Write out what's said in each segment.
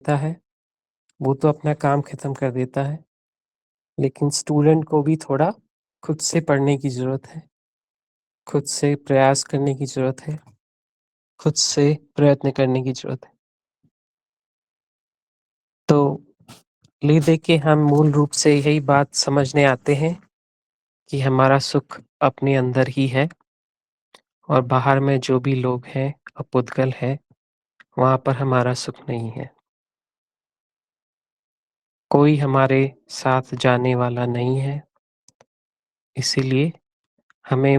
देता है, वो तो अपना काम खत्म कर देता है, लेकिन स्टूडेंट को भी थोड़ा खुद से पढ़ने की ज़रूरत है, खुद से प्रयास करने की ज़रूरत है, खुद से प्रयत्न करने की ज़रूरत है। तो ले दे के हम मूल रूप से यही बात समझने आते हैं कि हमारा सुख अपने अंदर ही है और बाहर में जो भी लोग हैं, अपुद्गल है, वहाँ पर हमारा सुख नहीं है। कोई हमारे साथ जाने वाला नहीं है, इसीलिए हमें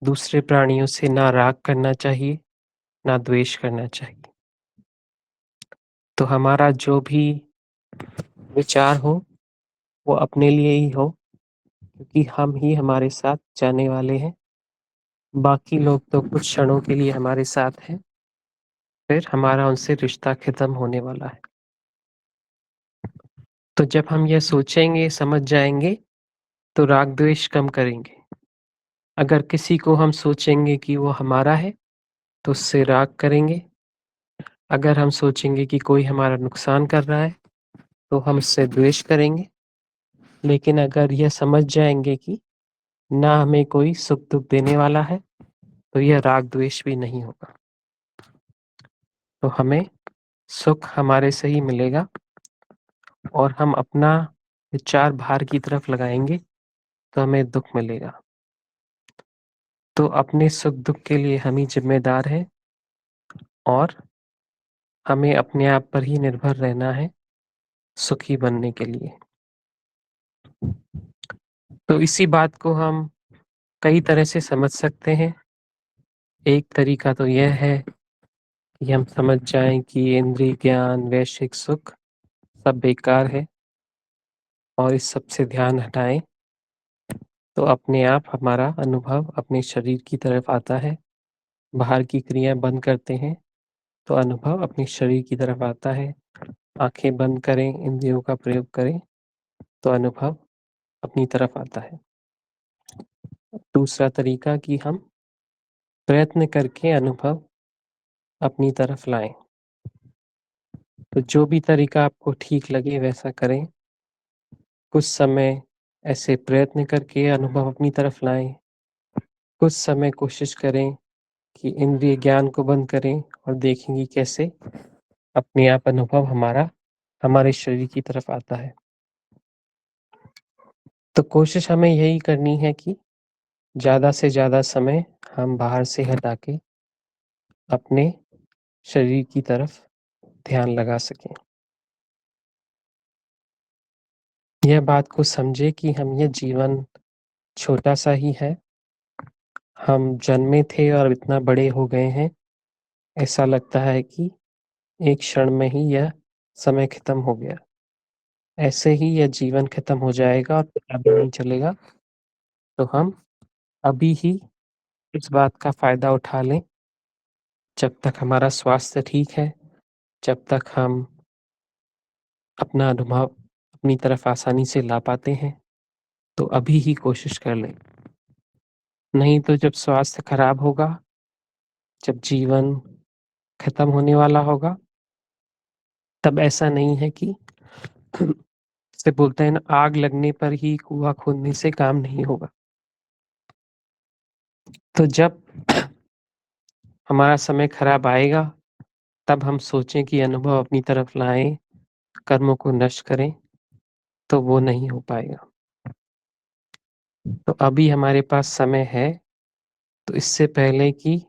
दूसरे प्राणियों से ना राग करना चाहिए, ना द्वेष करना चाहिए। तो हमारा जो भी विचार हो, वो अपने लिए ही हो, क्योंकि हम ही हमारे साथ जाने वाले हैं। बाकी लोग तो कुछ क्षणों के लिए हमारे साथ हैं, फिर हमारा उनसे रिश्ता खत्म होने वाला है। तो जब हम यह सोचेंगे, समझ जाएँगे, तो राग-द्वेष कम करेंगे। अगर किसी को हम सोचेंगे कि वो हमारा है, तो उससे राग करेंगे। अगर हम सोचेंगे कि कोई हमारा नुकसान कर रहा है, तो हम उससे द्वेष करेंगे। लेकिन अगर यह समझ जाएँगे कि ना हमें कोई सुख-दुःख देने वाला है, तो यह राग-द्वेष भी नहीं होगा। तो हमें सुख हमारे से ही मिलेगा और हम अपना विचार बाहर की तरफ लगाएँगे, तो हमें दुःख मिलेगा। तो अपने सुख-दुःख के लिए हम ही ज़िम्मेदार हैं और हमें अपने आप पर ही निर्भर रहना है, सुखी बनने के लिए। तो इसी बात को हम कई तरह से समझ सकते हैं। एक तरीका तो यह है कि हम समझ जाएँ कि इंद्रिय ज्ञान, वैश्विक सुख सब बेकार है और इस सब से ध्यान हटाएँ, तो अपने आप हमारा अनुभव अपने शरीर की तरफ आता है। बाहर की क्रियाएँ बंद करते हैं, तो अनुभव अपने शरीर की तरफ आता है। आँखें बंद करें, इंद्रियों का प्रयोग करें, तो अनुभव अपनी तरफ आता है। दूसरा तरीका कि हम प्रयत्न करके अनुभव अपनी तरफ लाएँ। तो जो भी तरीका आपको ठीक लगे वैसा करें। कुछ समय ऐसे प्रयत्न करके अनुभव अपनी तरफ लाएँ। कुछ समय कोशिश करें कि इंद्रिय ज्ञान को बंद करें और देखें कि कैसे अपने आप अनुभव हमारा हमारे शरीर की तरफ आता है। तो कोशिश हमें यही करनी है कि ज़्यादा से ज़्यादा समय हम बाहर से हटा के अपने शरीर की तरफ ध्यान लगा सकें। यह बात को समझें कि हम ये जीवन छोटा-सा ही है। हम जन्मे थे और इतना बड़े हो गए हैं, ऐसा लगता है कि एक क्षण में ही यह समय खत्म हो गया। ऐसे ही यह जीवन खत्म हो जाएगा और पता भी नहीं चलेगा। तो हम अभी ही इस बात का फ़ायदा उठा लें, जब तक हमारा स्वास्थ्य ठीक है, जब तक हम अपना अनुभव अपनी तरफ आसानी से ला पाते हैं, तो अभी ही कोशिश कर लें। नहीं तो जब स्वास्थ्य खराब होगा, जब जीवन खत्म होने वाला होगा, तब ऐसा नहीं है कि जिसे बोलते हैं ना, आग लगने पर ही कुआँ खोदने से काम नहीं होगा। तो जब हमारा समय खराब आएगा, तब हम सोचें कि अनुभव अपनी तरफ लाएँ, कर्मों को नष्ट करें, तो वो नहीं हो पाएगा। तो अभी हमारे पास समय है, तो इससे पहले कि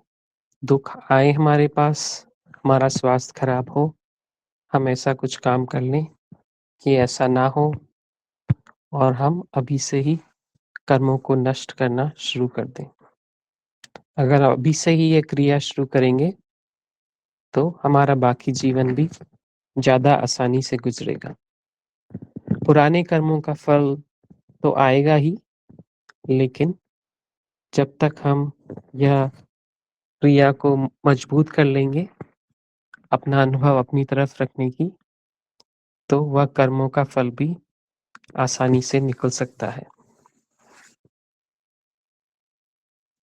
दुःख आए हमारे पास, हमारा स्वास्थ्य खराब हो, हम ऐसा कुछ काम कर लें कि ऐसा ना हो और हम अभी से ही कर्मों को नष्ट करना शुरू कर दें। अगर अभी से ही ये क्रिया शुरू करेंगे, तो हमारा बाकी जीवन भी ज़्यादा आसानी से गुज़रेगा। पुराने कर्मों का फल तो आएगा ही, लेकिन जब तक हम यह क्रिया को मजबूत कर लेंगे, अपना अनुभव अपनी तरफ रखने की, तो वह कर्मों का फल भी आसानी से निकल सकता है।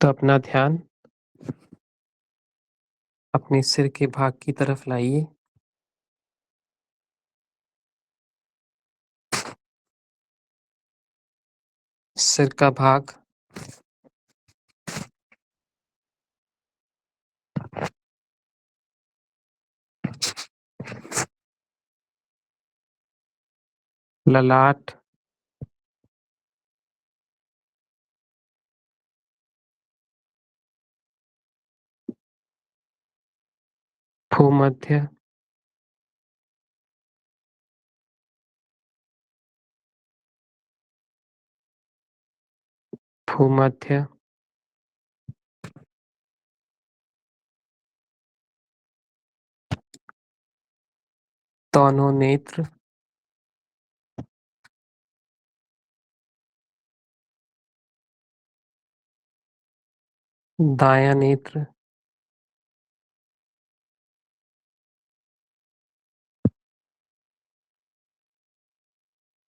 तो अपना ध्यान अपने सिर के भाग की तरफ लाइए। सिर का भाग, ललाट, भूमध्य, भूमध्य, दोनों नेत्र, दायां नेत्र,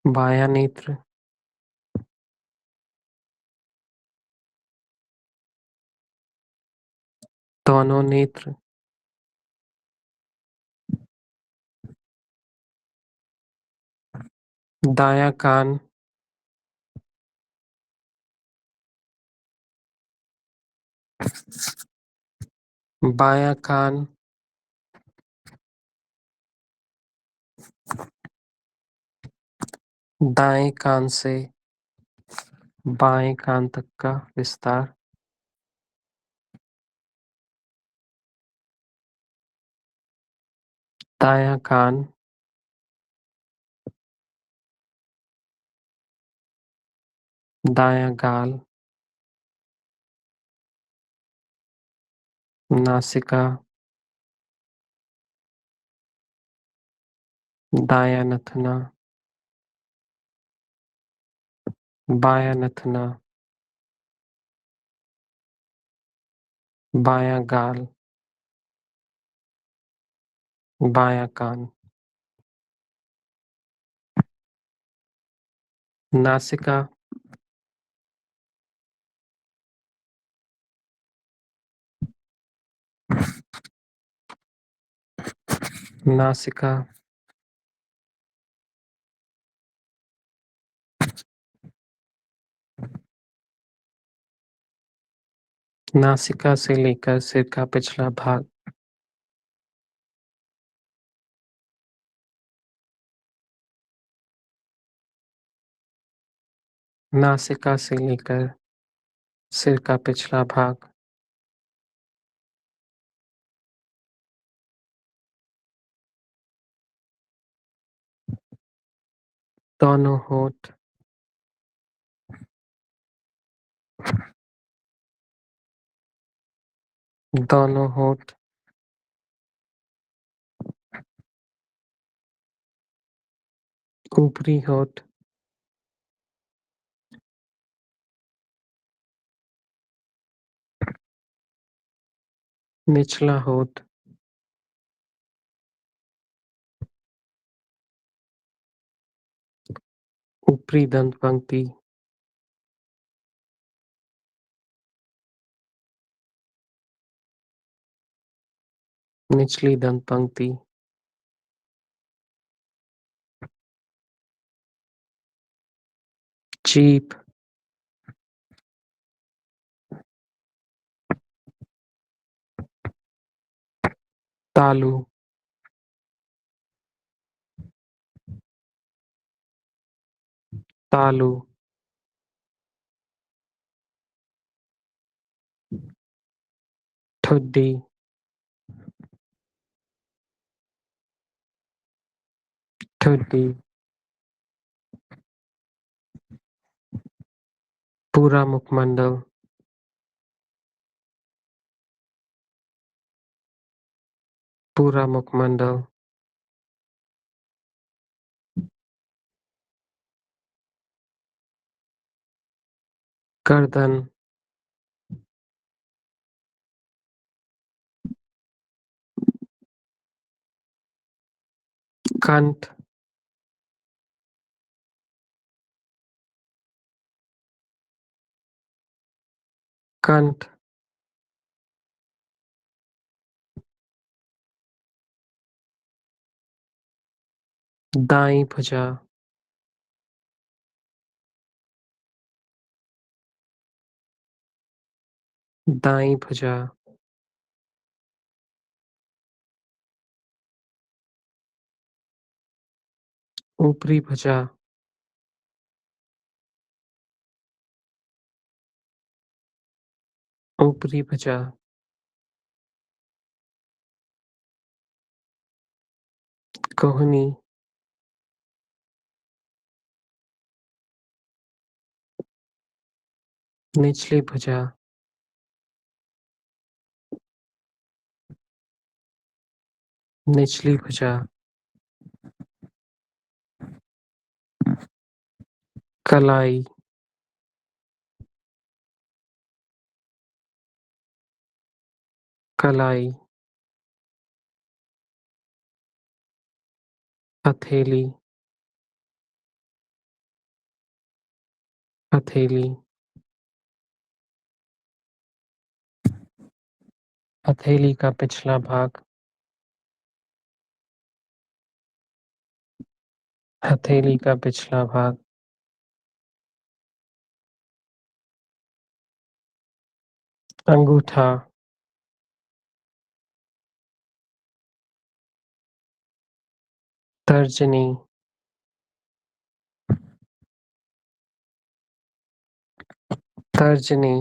बायां नेत्र, दोनों नेत्र, दायां कान, बायां कान, दाएं कान से बाएं कान तक का विस्तार, दायां कान, दायां गाल, नासिका, दायां नथना, बायां नथना, बायां गाल, बायां कान, नासिका, नासिका, नासिका से लेकर सिर का पिछला भाग, नासिका से लेकर सिर का पिछला भाग, दोनों होंठ, दोनों होंठ, ऊपरी होंठ, निचला होंठ, ऊपरी दंत पंक्ति, निचली दंत पंक्ति, जीभ, तालू, तालू, ठुड्डी, ठुड्डी, पूरा मुखमंडल, पूरा मुखमंडल, गर्दन, कंठ, कंठ, दाईं भुजा, दाईं भुजा, ऊपरी भुजा, ऊपरी भुजा, कोहनी, निचली भुजा, निचली भुजा, कलाई, कलाई, हथेली, हथेली, हथेली का पिछला भाग, हथेली का पिछला भाग, अंगूठा, तर्जनी, तर्जनी,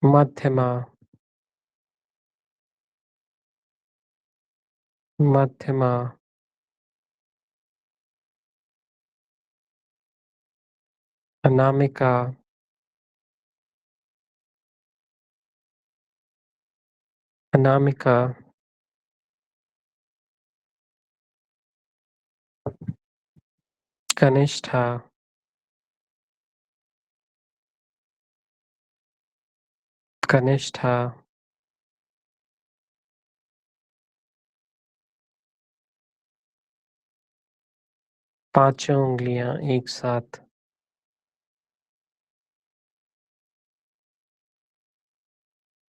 मध्यमा, मध्यमा, अनामिका, अनामिका, कनिष्ठा, कनिष्ठा, पांचों उंगलियां एक साथ,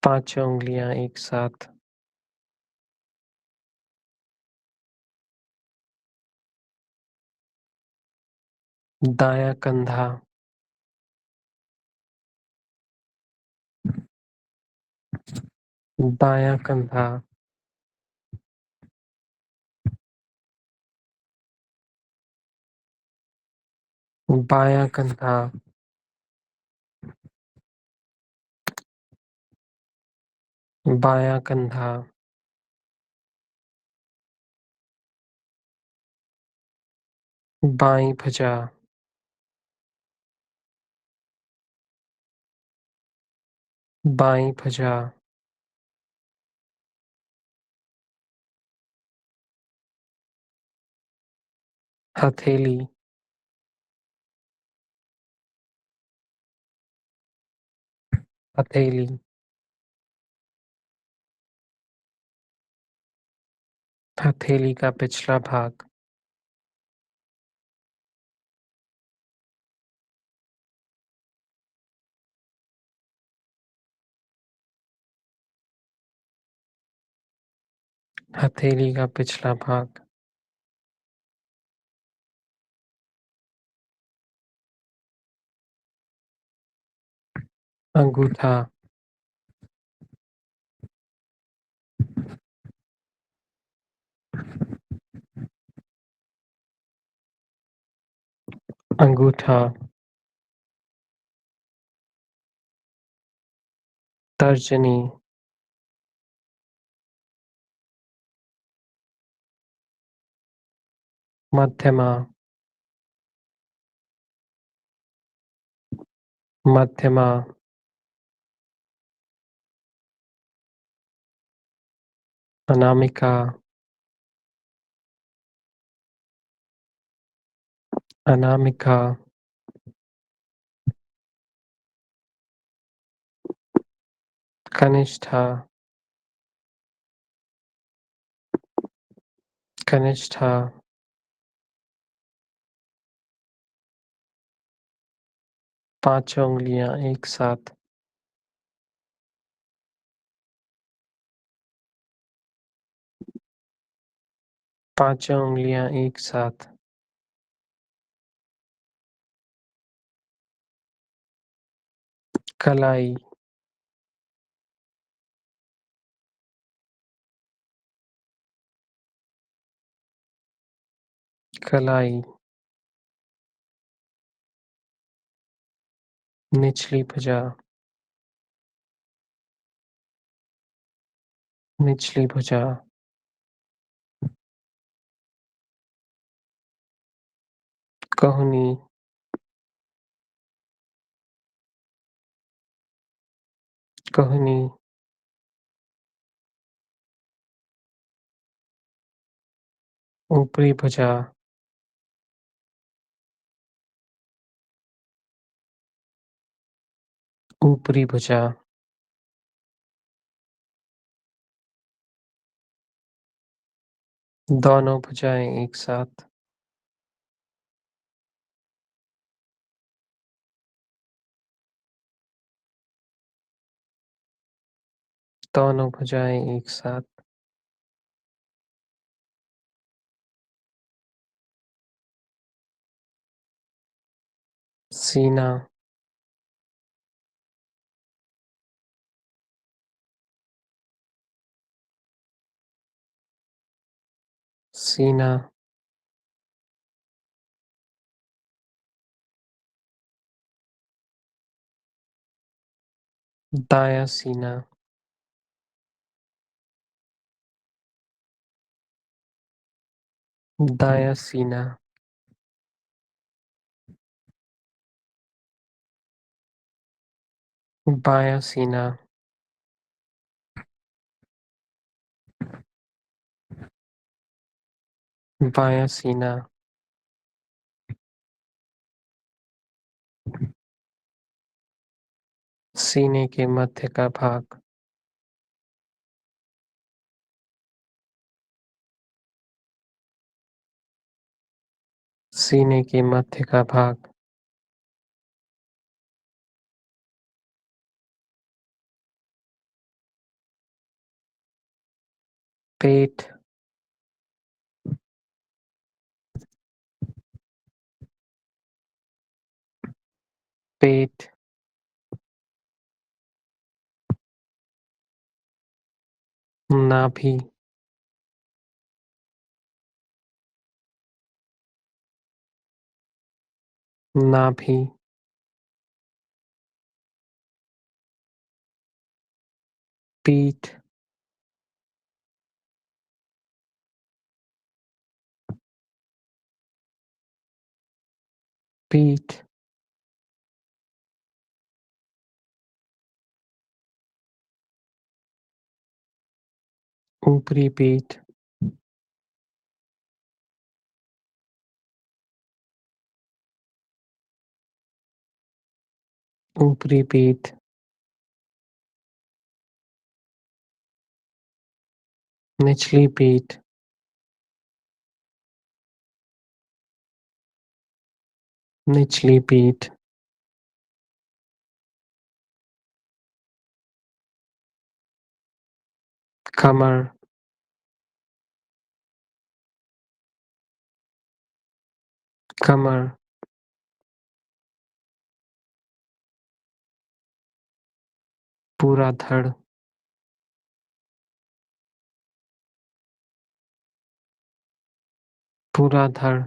पांचों उंगलियां एक साथ, दायां कंधा, बायां कंधा, बायां कंधा, बायां कंधा, बाईं भुजा, बाईं भुजा, हथेली, हथेली, हथेली का पिछला भाग, हथेली का पिछला भाग, अंगूठा, अंगूठा, तर्जनी, मध्यमा, मध्यमा, अनामिका, अनामिका, कनिष्ठा, कनिष्ठा, पांचों उंगलियां एक साथ, पांचों उंगलियां एक साथ, कलाई, कलाई, निचली भुजा, निचली भुजा, कहुनी, कहुनी, ऊपरी भुजा, ऊपरी भुजा, दोनों भुजाएं एक साथ, दोनों भुजाएं एक साथ, सीना, सीना, दायां सीना, दायां सीना, बायां सीना, बायां सीना, सीने के मध्य का भाग, सीने के मध्य का भाग, पेट, पेट, नाभि, नाभि, पीठ, पीठ, ऊपरी पीठ, ऊपरी पीठ, निचली पीठ, निचली पीठ, कमर, कमर, पूरा धड़, पूरा धड़,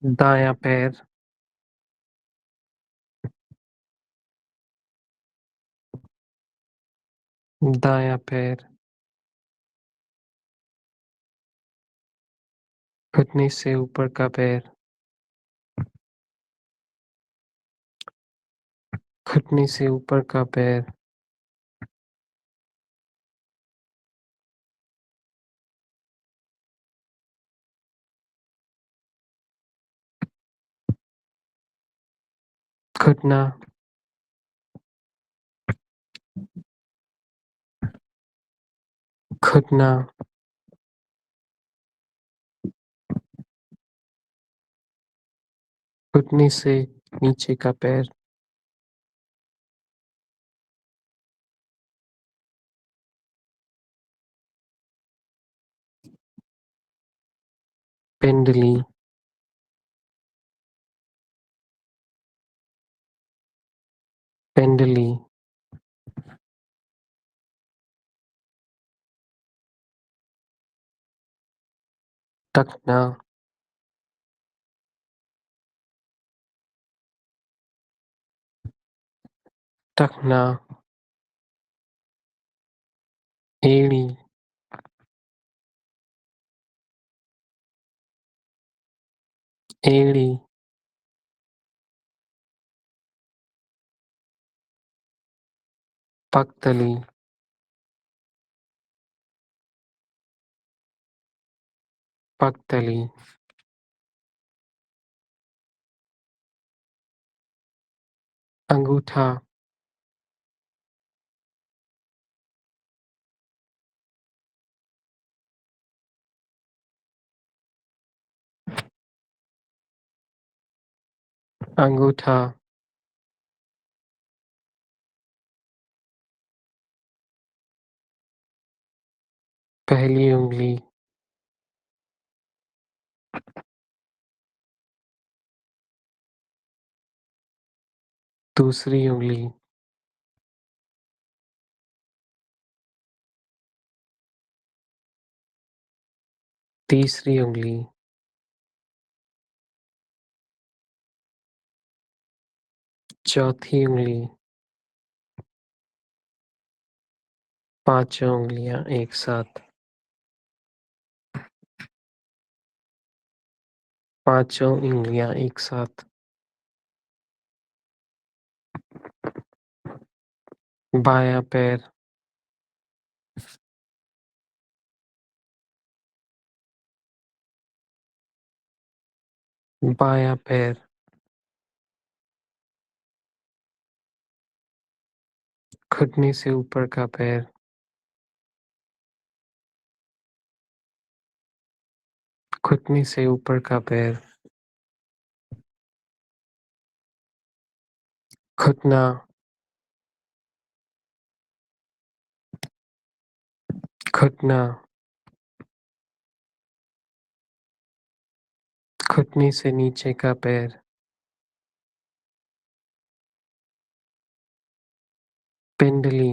दायां पैर, दायां पैर, घुटने से ऊपर का पैर, घुटने से ऊपर का पैर, घुटना, घुटना, घुटने से नीचे का पैर, पिंडली, पेंडली, टखना, टखना, एड़ी, एड़ी, पख्तली, पख्तली, अंगूठा, अंगूठा, पहली उंगली, दूसरी उंगली, तीसरी उंगली, चौथी उंगली, पांचों उंगलियां एक साथ, पांचों उंगलियां एक साथ, बायां पैर, बायां पैर, घुटने से ऊपर का पैर, घुटने से ऊपर का पैर, घुटना, घुटना, घुटने से नीचे का पैर, पेंडली,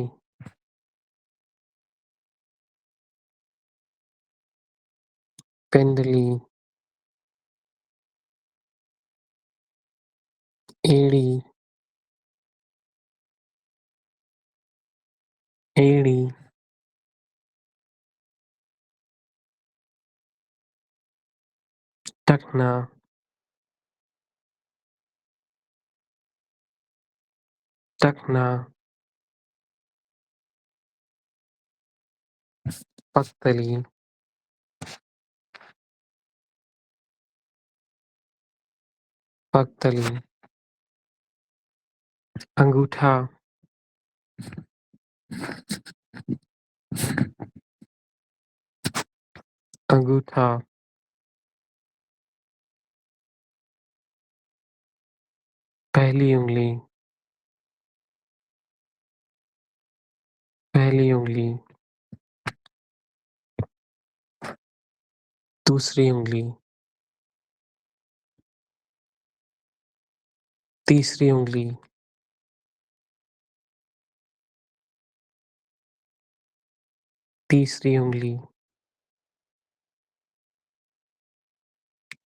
पेंडली, एड़ी, एड़ी, टखना, टखना, पख्तली, पख्तली, अंगूठा, अंगूठा, पहली उंगली, पहली उंगली, दूसरी उंगली, तीसरी उंगली, तीसरी उंगली,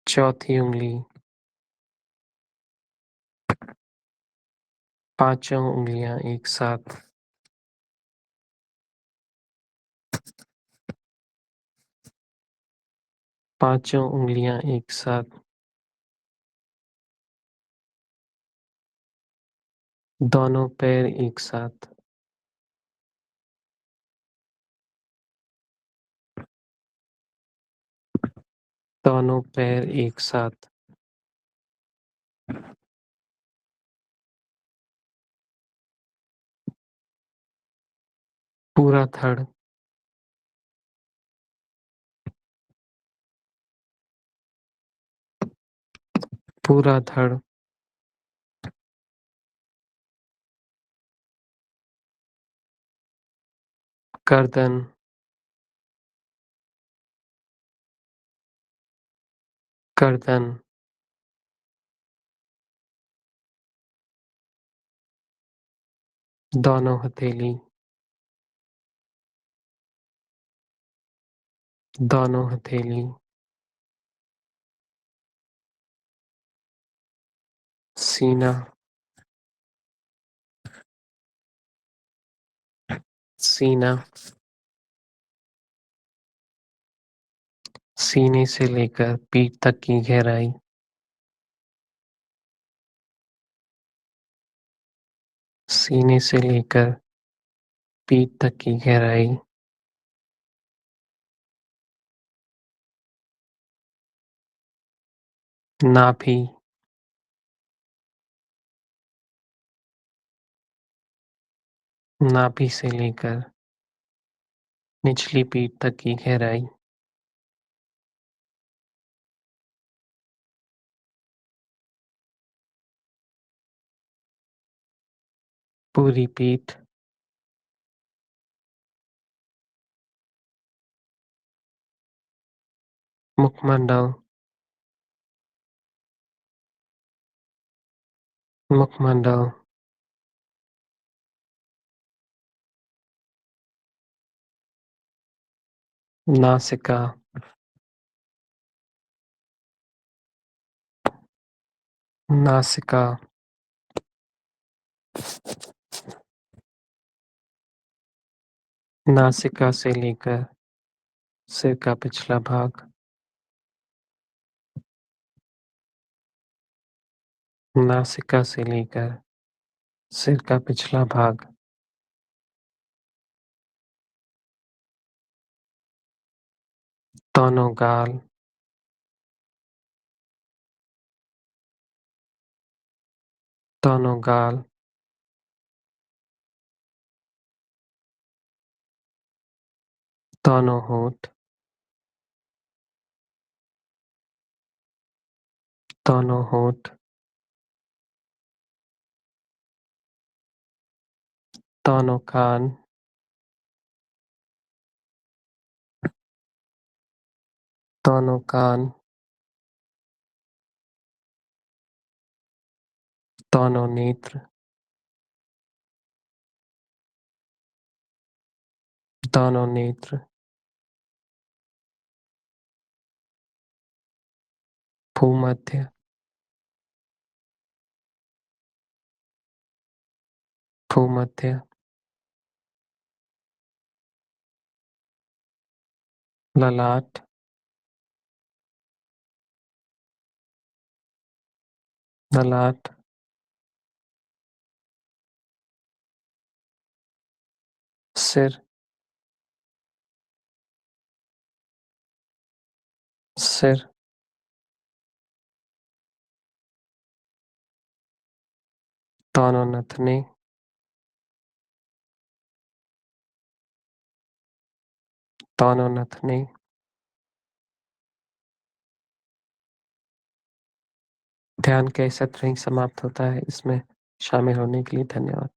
चौथी उंगली, पांचों उंगलियां एक साथ, पांचों उंगलियां एक साथ, दोनों पैर एक साथ, दोनों पैर एक साथ, पूरा धड़, पूरा धड़, गर्दन, गर्दन, दोनों हथेली, दोनों हथेली, सीना, सीना, सीने से लेकर पीठ तक की गहराई, सीने से लेकर पीठ तक की गहराई, नाभि, नाभि से लेकर निचली पीठ तक की गहराई, पूरी पीठ, मुखमंडल, मुखमंडल, नासिका, नासिका, नासिका से लेकर सिर का पिछला भाग, नासिका से लेकर सिर का पिछला भाग, दोनों गाल, दोनों गाल, दोनों होंठ, दोनों होंठ, दोनों कान, दोनों कान, दोनों नेत्र, दोनों नेत्र, भूमध्य, भूमध्य, ललाट, ललाट, सिर, सिर, दोनों नथने, दोनों नथने। ध्यान कैसे समाप्त होता है, इसमें शामिल होने के लिए धन्यवाद।